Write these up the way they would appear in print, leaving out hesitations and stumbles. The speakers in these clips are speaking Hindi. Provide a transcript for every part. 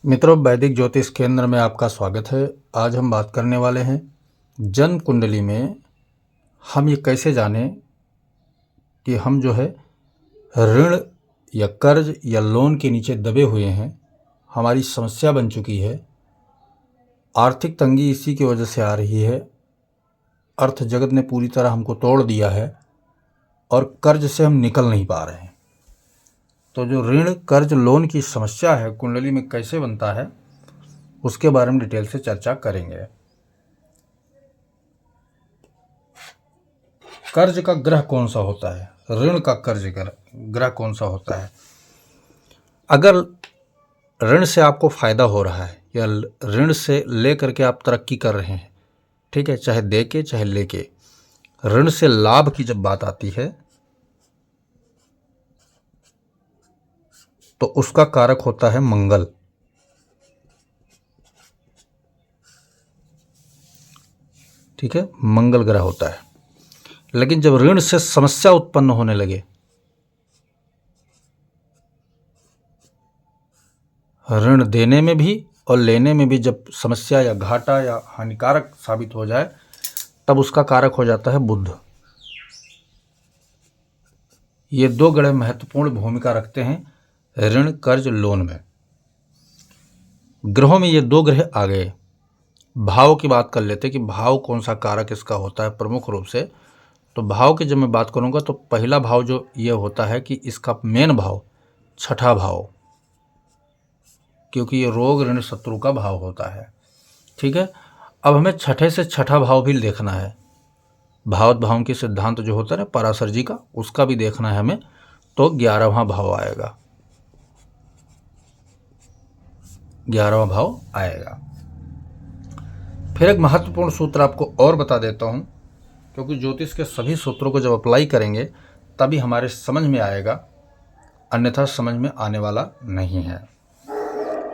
मित्रों, वैदिक ज्योतिष केंद्र में आपका स्वागत है। आज हम बात करने वाले हैं जन्म कुंडली में हम ये कैसे जानें कि हम जो है ऋण या कर्ज या लोन के नीचे दबे हुए हैं, हमारी समस्या बन चुकी है, आर्थिक तंगी इसी की वजह से आ रही है, अर्थ जगत ने पूरी तरह हमको तोड़ दिया है और कर्ज से हम निकल नहीं पा रहे हैं। तो जो ऋण कर्ज लोन की समस्या है कुंडली में कैसे बनता है, उसके बारे में डिटेल से चर्चा करेंगे। कर्ज का ग्रह कौन सा होता है, ऋण का कर्ज ग्रह कौन सा होता है। अगर ऋण से आपको फायदा हो रहा है या ऋण से लेकर के आप तरक्की कर रहे हैं, ठीक है, चाहे दे के चाहे लेके, ऋण से लाभ की जब बात आती है तो उसका कारक होता है मंगल। ठीक है, मंगल ग्रह होता है। लेकिन जब ऋण से समस्या उत्पन्न होने लगे, ऋण देने में भी और लेने में भी जब समस्या या घाटा या हानिकारक साबित हो जाए, तब उसका कारक हो जाता है बुध। ये दो ग्रह महत्वपूर्ण भूमिका रखते हैं ऋण कर्ज लोन में। ग्रहों में ये दो ग्रह आ गए। भाव की बात कर लेते कि भाव कौन सा कारक इसका होता है प्रमुख रूप से। तो भाव की जब मैं बात करूंगा तो पहला भाव जो ये होता है कि इसका मेन भाव छठा भाव, क्योंकि ये रोग ऋण शत्रु का भाव होता है। ठीक है, अब हमें छठे से छठा भाव भी देखना है। भावत भाव के सिद्धांत जो होता है ना पराशर जी का, उसका भी देखना है हमें। तो 11वां भाव आएगा, 11वां भाव आएगा। फिर एक महत्वपूर्ण सूत्र आपको और बता देता हूं, क्योंकि ज्योतिष के सभी सूत्रों को जब अप्लाई करेंगे तभी हमारे समझ में आएगा, अन्यथा समझ में आने वाला नहीं है।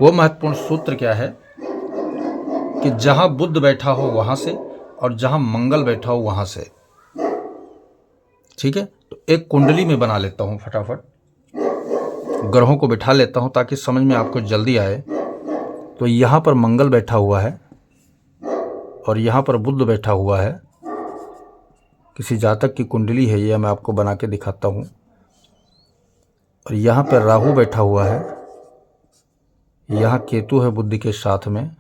वो महत्वपूर्ण सूत्र क्या है कि जहां बुध बैठा हो वहां से और जहां मंगल बैठा हो वहां से। ठीक है, तो एक कुंडली में बना लेता हूं, फटाफट ग्रहों को बिठा लेता हूं ताकि समझ में आपको जल्दी आए। तो यहां पर मंगल बैठा हुआ है और यहां पर बुध बैठा हुआ है। किसी जातक की कुंडली है ये, मैं आपको बना के दिखाता हूं। और यहां पर राहु बैठा हुआ है, यहां केतु है बुध के साथ में,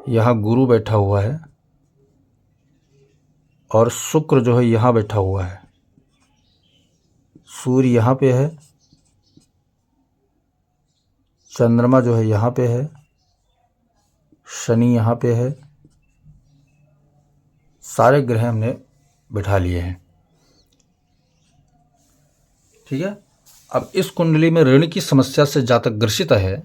यहां गुरु बैठा हुआ है और शुक्र जो है यहां बैठा हुआ है। सूर्य यहां पे है, चंद्रमा जो है यहां पे है, शनि यहां पे है। सारे ग्रह हमने बिठा लिए हैं। ठीक है, अब इस कुंडली में ऋण की समस्या से जातक ग्रसित है,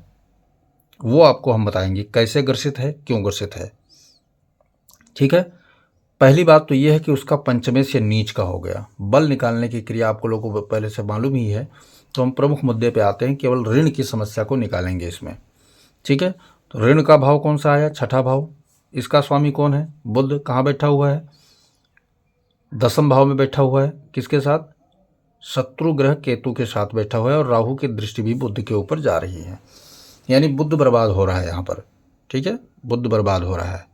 वो आपको हम बताएंगे कैसे ग्रसित है, क्यों ग्रसित है। ठीक है, पहली बात तो यह है कि उसका पंचमेश या नीच का हो गया। बल निकालने की क्रिया आपको लोगों को पहले से मालूम ही है, तो हम प्रमुख मुद्दे पे आते हैं, केवल ऋण की समस्या को निकालेंगे इसमें। ठीक है, तो ऋण का भाव कौन सा आया, छठा भाव। इसका स्वामी कौन है, बुध। कहाँ बैठा हुआ है, 10वें भाव में बैठा हुआ है। किसके साथ, शत्रु ग्रह केतु के साथ बैठा हुआ है और राहु की दृष्टि भी बुध के ऊपर जा रही है, यानी बुध बर्बाद हो रहा है यहाँ पर। ठीक है, बुध बर्बाद हो रहा है।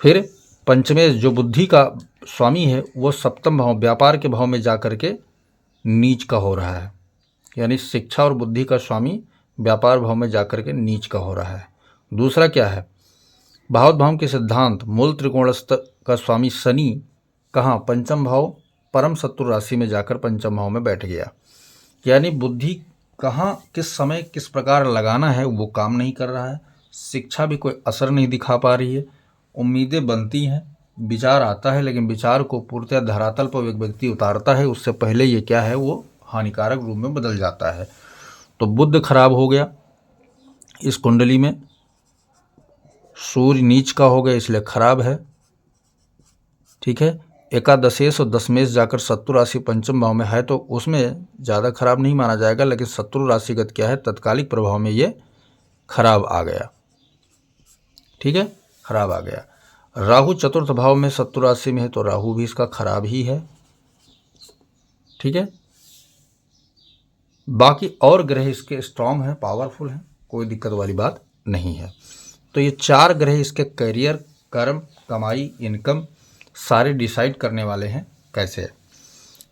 फिर पंचमेश जो बुद्धि का स्वामी है वो 7वें भाव व्यापार के भाव में जा करके नीच का हो रहा है, यानी शिक्षा और बुद्धि का स्वामी व्यापार भाव में जा करके नीच का हो रहा है। दूसरा क्या है, भावत भाव के सिद्धांत मूल त्रिकोणस्थ का स्वामी शनि कहाँ, 5वें भाव परम शत्रु राशि में जाकर 5वें भाव में बैठ गया, यानी बुद्धि कहाँ किस समय किस प्रकार लगाना है वो काम नहीं कर रहा है। शिक्षा भी कोई असर नहीं दिखा पा रही है। उम्मीदें बनती हैं, विचार आता है, लेकिन विचार को पूर्णतः धरातल पर एक व्यक्ति उतारता है, उससे पहले ये क्या है, वो हानिकारक रूप में बदल जाता है। तो बुध खराब हो गया इस कुंडली में, सूर्य नीच का हो गया इसलिए खराब है। ठीक है, एकादशेश और दशमेश जाकर शत्रु राशि 5वें भाव में है, तो उसमें ज़्यादा खराब नहीं माना जाएगा, लेकिन शत्रु राशिगत क्या है, तत्कालिक प्रभाव में ये खराब आ गया। ठीक है, खराब आ गया। राहु चतुर्थ भाव में शत्रु राशि में है, तो राहु भी इसका खराब ही है। ठीक है, बाकी और ग्रह इसके स्ट्रांग हैं, पावरफुल हैं, कोई दिक्कत वाली बात नहीं है। तो ये 4 ग्रह इसके करियर, कर्म, कमाई, इनकम सारे डिसाइड करने वाले हैं। कैसे?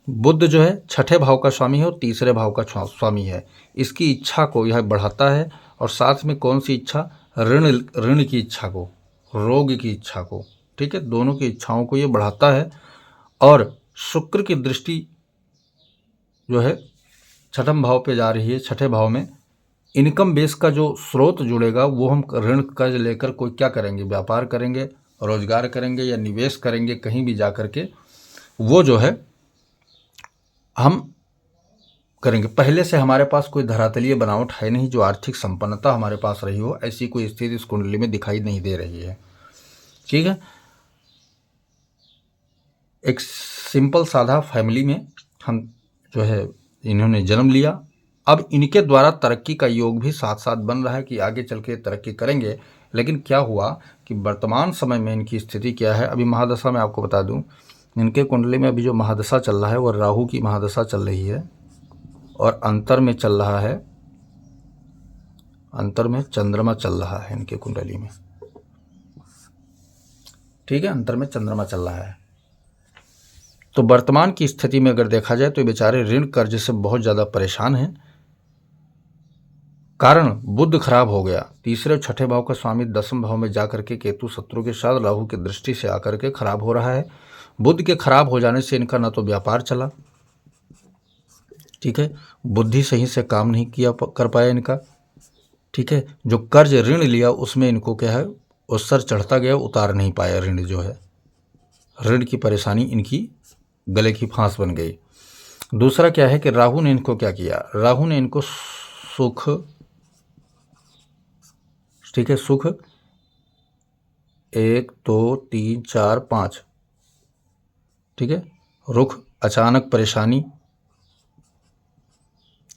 बुध जो है छठे भाव का स्वामी है और तीसरे भाव का स्वामी है। इसकी इच्छा को यह बढ़ाता है और साथ में कौन सी इच्छा? ऋण की इच्छा को, रोग की इच्छा को, ठीक है, दोनों की इच्छाओं को ये बढ़ाता है। और शुक्र की दृष्टि जो है छठम भाव पे जा रही है, छठे भाव में इनकम बेस का जो स्रोत जुड़ेगा वो हम ऋण कर्ज लेकर कोई क्या करेंगे? व्यापार करेंगे, रोजगार करेंगे या निवेश करेंगे कहीं भी जा करके, वो जो है हम करेंगे। पहले से हमारे पास कोई धरातलीय बनावट है नहीं जो आर्थिक संपन्नता हमारे पास रही हो, ऐसी कोई स्थिति इस कुंडली में दिखाई नहीं दे रही है। ठीक है, एक सिंपल सादा फैमिली में हम जो है इन्होंने जन्म लिया। अब इनके द्वारा तरक्की का योग भी साथ साथ बन रहा है कि आगे चल के तरक्की करेंगे। लेकिन क्या हुआ कि वर्तमान समय में इनकी स्थिति क्या है? अभी महादशा में आपको बता दूं, इनके कुंडली में अभी जो महादशा चल रहा है वो राहु की महादशा चल रही है और अंतर में चल रहा है, अंतर में चंद्रमा चल रहा है इनके कुंडली में। ठीक है, अंतर में चंद्रमा चल रहा है। तो वर्तमान की स्थिति में अगर देखा जाए तो बेचारे ऋण कर्ज से बहुत ज़्यादा परेशान हैं। कारण बुध खराब हो गया, तीसरे और छठे भाव का स्वामी दसम भाव में जाकर के केतु शत्रु के साथ राहु की दृष्टि से आकर के खराब हो रहा है। बुध के खराब हो जाने से इनका ना तो व्यापार चला, ठीक है, बुद्धि सही से काम नहीं किया कर पाया इनका, ठीक है, जो कर्ज ऋण लिया उसमें इनको क्या है वो सर चढ़ता गया, उतार नहीं पाया ऋण जो है, ऋण की परेशानी इनकी गले की फांस बन गई। दूसरा क्या है कि राहु ने इनको क्या किया? राहु ने इनको सुख, ठीक है, सुख 1 2 3 4 5, ठीक है, रुख, अचानक परेशानी।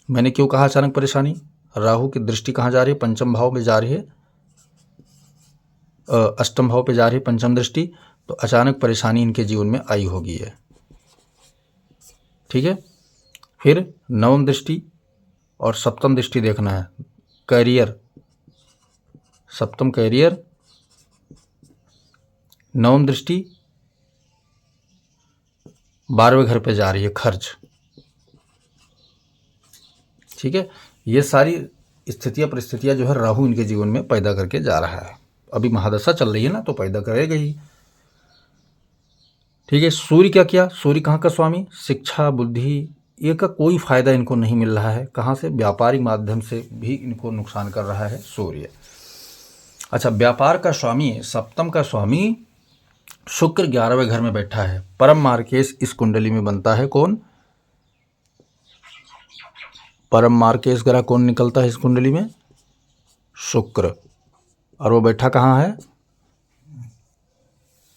मैंने क्यों कहा अचानक परेशानी? राहु की दृष्टि कहाँ जा रही है? पंचम भाव में जा रही है, अष्टम भाव पे जा रही है पंचम दृष्टि, तो अचानक परेशानी इनके जीवन में आई होगी है। ठीक है, फिर नवम दृष्टि और सप्तम दृष्टि देखना है, करियर, सप्तम करियर, नवम दृष्टि 12वें घर पे जा रही है, खर्च। ठीक है, ये सारी स्थितियां परिस्थितियां जो है राहु इनके जीवन में पैदा करके जा रहा है। अभी महादशा चल रही है ना, तो पैदा करेगा ही। ठीक है, सूर्य क्या किया? सूर्य कहाँ का स्वामी? शिक्षा, बुद्धि, ये का कोई फायदा इनको नहीं मिल रहा है। कहाँ से? व्यापारिक माध्यम से भी इनको नुकसान कर रहा है सूर्य। अच्छा, व्यापार का स्वामी, सप्तम का स्वामी शुक्र 11वें घर में बैठा है। परम मार्केश इस कुंडली में बनता है कौन? परम मार्केश ग्रह कौन निकलता है इस कुंडली में? शुक्र। और वो बैठा कहाँ है?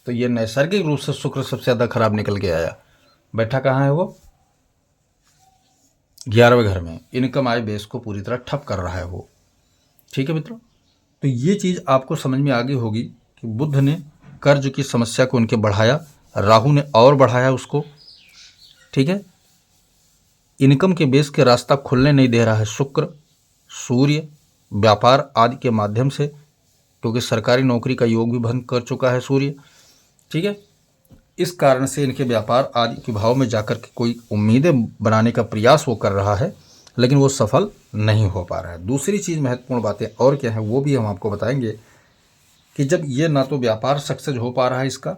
तो ये नैसर्गिक रूप से शुक्र सबसे ज़्यादा खराब निकल के आया। बैठा कहाँ है वो? 11वें घर में। इनकम आय बेस को पूरी तरह ठप कर रहा है वो। ठीक है मित्रों, तो ये चीज़ आपको समझ में आ गई होगी कि बुध ने कर्ज की समस्या को उनके बढ़ाया, राहु ने और बढ़ाया उसको। ठीक है, इनकम के बेस के रास्ता खुलने नहीं दे रहा है शुक्र। सूर्य व्यापार आदि के माध्यम से, क्योंकि सरकारी नौकरी का योग भी भंग कर चुका है सूर्य। ठीक है, इस कारण से इनके व्यापार आदि के भाव में जाकर के कोई उम्मीदें बनाने का प्रयास वो कर रहा है, लेकिन वो सफल नहीं हो पा रहा है। दूसरी चीज़, महत्वपूर्ण बातें और क्या है वो भी हम आपको बताएंगे कि जब ये ना तो व्यापार सक्सेस हो पा रहा है इसका,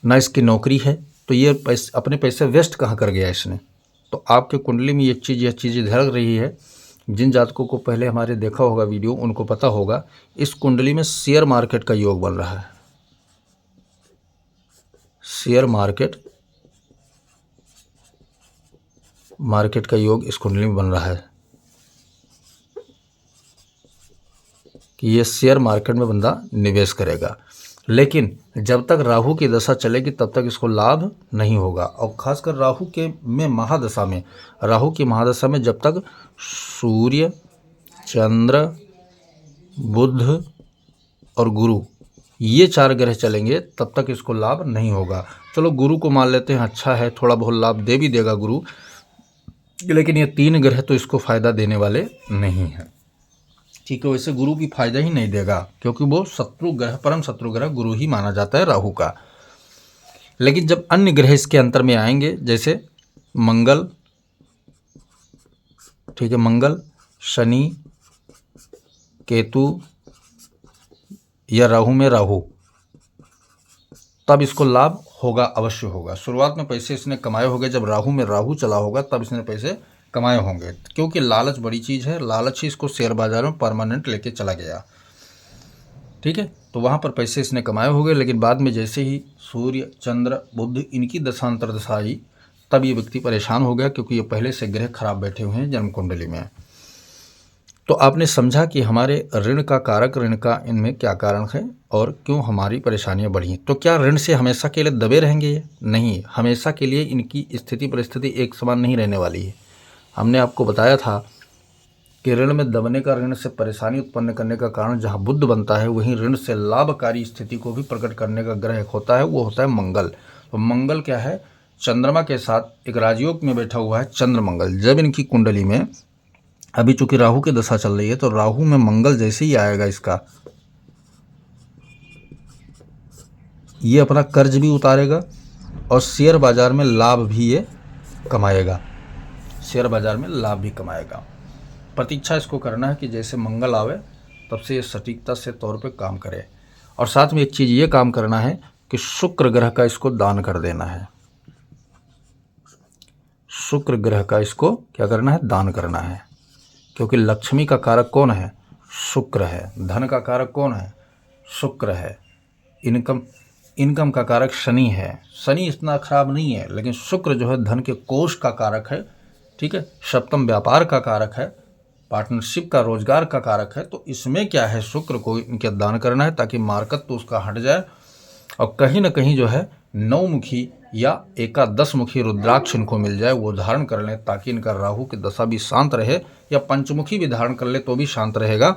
ना इसकी नौकरी है, तो ये अपने पैसे वेस्ट कहाँ कर गया इसने। तो आपके कुंडली में ये चीज़ झलक रही है। जिन जातकों को पहले हमारे देखा होगा वीडियो, उनको पता होगा इस कुंडली में शेयर मार्केट का योग बन रहा है। शेयर मार्केट का योग इस कुंडली में बन रहा है कि ये शेयर मार्केट में बंदा निवेश करेगा। लेकिन जब तक राहु की दशा चलेगी तब तक इसको लाभ नहीं होगा। और खासकर राहु के में महादशा में, राहु की महादशा में जब तक सूर्य, चंद्र, बुध और गुरु ये 4 ग्रह चलेंगे तब तक इसको लाभ नहीं होगा। चलो गुरु को मान लेते हैं, अच्छा है, थोड़ा बहुत लाभ दे भी देगा गुरु, लेकिन ये 3 ग्रह तो इसको फायदा देने वाले नहीं हैं। ठीक है, वैसे गुरु भी फायदा ही नहीं देगा क्योंकि वो शत्रु ग्रह, परम शत्रु ग्रह गुरु ही माना जाता है राहु का। लेकिन जब अन्य ग्रह इसके अंतर में आएंगे, जैसे मंगल, ठीक है, मंगल, शनि, केतु या राहु में राहु, तब इसको लाभ होगा, अवश्य होगा। शुरुआत में पैसे इसने कमाए होंगे, जब राहु में राहु चला होगा तब इसने पैसे कमाए होंगे, क्योंकि लालच बड़ी चीज़ है। लालच ही इसको शेयर बाजार में परमानेंट लेके चला गया। ठीक है, तो वहाँ पर पैसे इसने कमाए होंगे, लेकिन बाद में जैसे ही सूर्य, चंद्र, बुध इनकी दशांतर दशा आई, तब ये व्यक्ति परेशान हो गया, क्योंकि ये पहले से ग्रह खराब बैठे हुए हैं जन्म कुंडली में। तो आपने समझा कि हमारे ऋण का कारक, ऋण का इनमें क्या कारण है और क्यों हमारी परेशानियां बढ़ी। तो क्या ऋण से हमेशा के लिए दबे रहेंगे ये? नहीं, हमेशा के लिए इनकी स्थिति परिस्थिति एक समान नहीं रहने वाली है। हमने आपको बताया था कि ऋण में दबने का, ऋण से परेशानी उत्पन्न करने का कारण जहाँ बुध बनता है, वहीं ऋण से लाभकारी स्थिति को भी प्रकट करने का ग्रह एक होता है, वो होता है मंगल। तो मंगल क्या है? चंद्रमा के साथ एक राजयोग में बैठा हुआ है चंद्र मंगल। जब इनकी कुंडली में, अभी चूंकि राहु की दशा चल रही है, तो राहु में मंगल जैसे ही आएगा इसका, ये अपना कर्ज भी उतारेगा और शेयर बाजार में लाभ भी ये कमाएगा, शेयर बाजार में लाभ भी कमाएगा। प्रतीक्षा इसको करना है कि जैसे मंगल आवे तब से ये सटीकता से तौर पे काम करे। और साथ में एक चीज़ ये काम करना है कि शुक्र ग्रह का इसको दान कर देना है। शुक्र ग्रह का इसको क्या करना है? दान करना है, क्योंकि लक्ष्मी का कारक कौन है? शुक्र है। धन का कारक कौन है? शुक्र है। इनकम का कारक शनि है। शनि इतना खराब नहीं है, लेकिन शुक्र जो है धन के कोष का कारक है। ठीक है, सप्तम व्यापार का कारक है, पार्टनरशिप का, रोजगार का कारक है। तो इसमें क्या है, शुक्र को इनके दान करना है ताकि मार्केट तो उसका हट जाए, और कहीं ना कहीं जो है 9मुखी या एकादशमुखी रुद्राक्ष इनको मिल जाए, वो धारण कर लें, ताकि इनका राहु की दशा भी शांत रहे, या पंचमुखी भी धारण कर ले तो भी शांत रहेगा,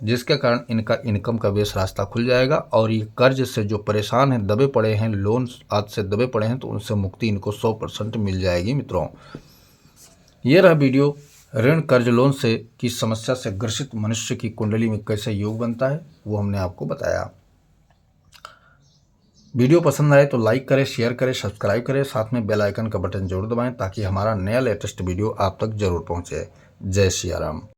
जिसके कारण इनका इनकम का बेस रास्ता खुल जाएगा। और ये कर्ज से जो परेशान हैं, दबे पड़े हैं, लोन आज से दबे पड़े हैं, तो उनसे मुक्ति इनको 100% मिल जाएगी। मित्रों, ये रहा वीडियो, ऋण, कर्ज, लोन से की समस्या से ग्रसित मनुष्य की कुंडली में कैसे योग बनता है, वो हमने आपको बताया। वीडियो पसंद आए तो लाइक करें, शेयर करें, सब्सक्राइब करें, साथ में बेल आइकन का बटन जरूर दबाएं, ताकि हमारा नया लेटेस्ट वीडियो आप तक जरूर पहुंचे। जय सिया राम।